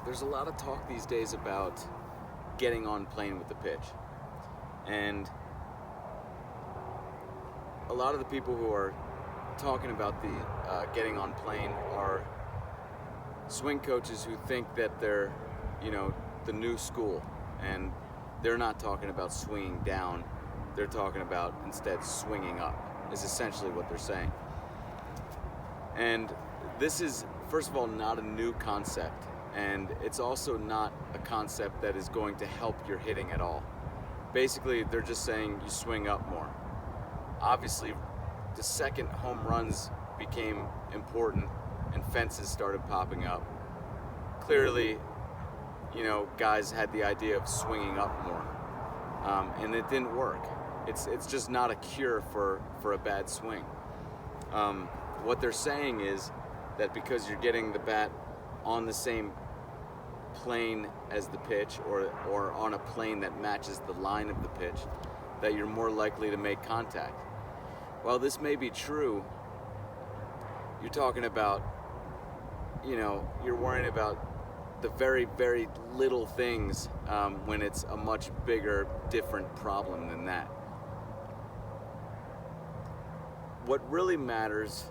there's a lot of talk these days about getting on plane with the pitch. And a lot of the people who are talking about the getting on plane are swing coaches who think that they're, the new school, and they're not talking about swinging down. They're talking about instead swinging up, is essentially what they're saying. And this is, first of all, not a new concept, and it's also not a concept that is going to help your hitting at all. Basically, they're just saying you swing up more. Obviously, the second home runs became important and fences started popping up, clearly, guys had the idea of swinging up more, and it didn't work. It's just not a cure for a bad swing. What they're saying is that because you're getting the bat on the same plane as the pitch, or on a plane that matches the line of the pitch, that you're more likely to make contact. While this may be true, you're talking about, you're worrying about the very, very little things when it's a much bigger, different problem than that. What really matters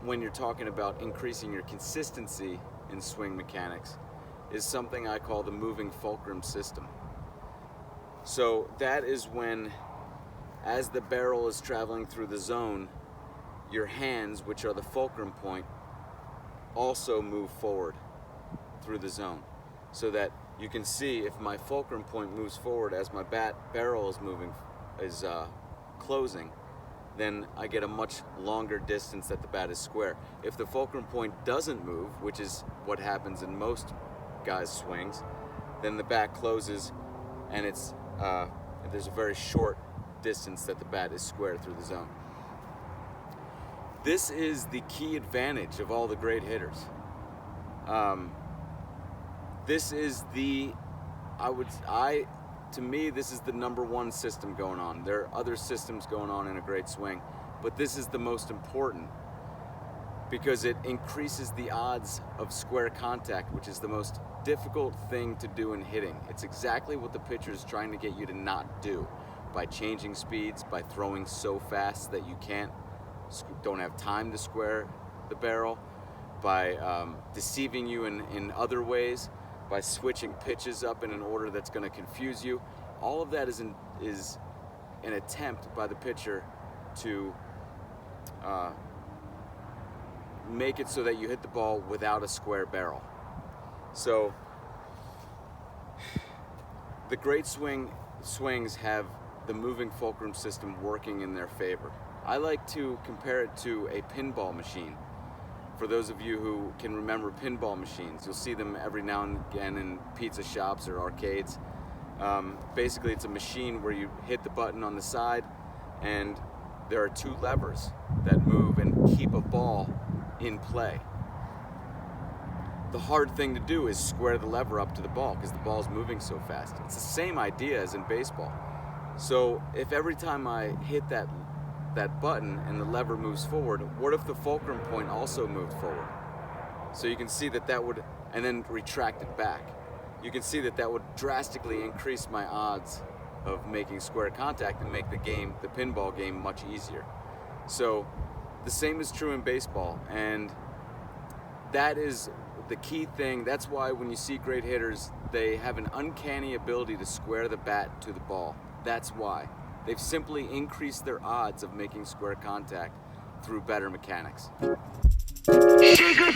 when you're talking about increasing your consistency in swing mechanics is something I call the moving fulcrum system. So that is when, as the barrel is traveling through the zone, your hands, which are the fulcrum point, also move forward through the zone, so that you can see if my fulcrum point moves forward as my barrel is closing, then I get a much longer distance that the bat is square. If the fulcrum point doesn't move, which is what happens in most guys' swings, then the bat closes and there's a very short distance that the bat is square through the zone. This is the key advantage of all the great hitters. This is to me, this is the number one system going on. There are other systems going on in a great swing, but this is the most important because it increases the odds of square contact, which is the most difficult thing to do in hitting. It's exactly what the pitcher is trying to get you to not do by changing speeds, by throwing so fast that you don't have time to square the barrel, by deceiving you in other ways, by switching pitches up in an order that's going to confuse you. All of that is an attempt by the pitcher to make it so that you hit the ball without a square barrel. So the great swings have the moving fulcrum system working in their favor. I like to compare it to a pinball machine. For those of you who can remember pinball machines, you'll see them every now and again in pizza shops or arcades. Basically, it's a machine where you hit the button on the side, and there are two levers that move and keep a ball in play. The hard thing to do is square the lever up to the ball because the ball's moving so fast. It's the same idea as in baseball. So if every time I hit that button and the lever moves forward, what if the fulcrum point also moved forward? So you can see that would, and then retract it back. You can see that would drastically increase my odds of making square contact and make the pinball game, much easier. So the same is true in baseball, and that is the key thing. That's why when you see great hitters, they have an uncanny ability to square the bat to the ball. That's why. They've simply increased their odds of making square contact through better mechanics. Shake a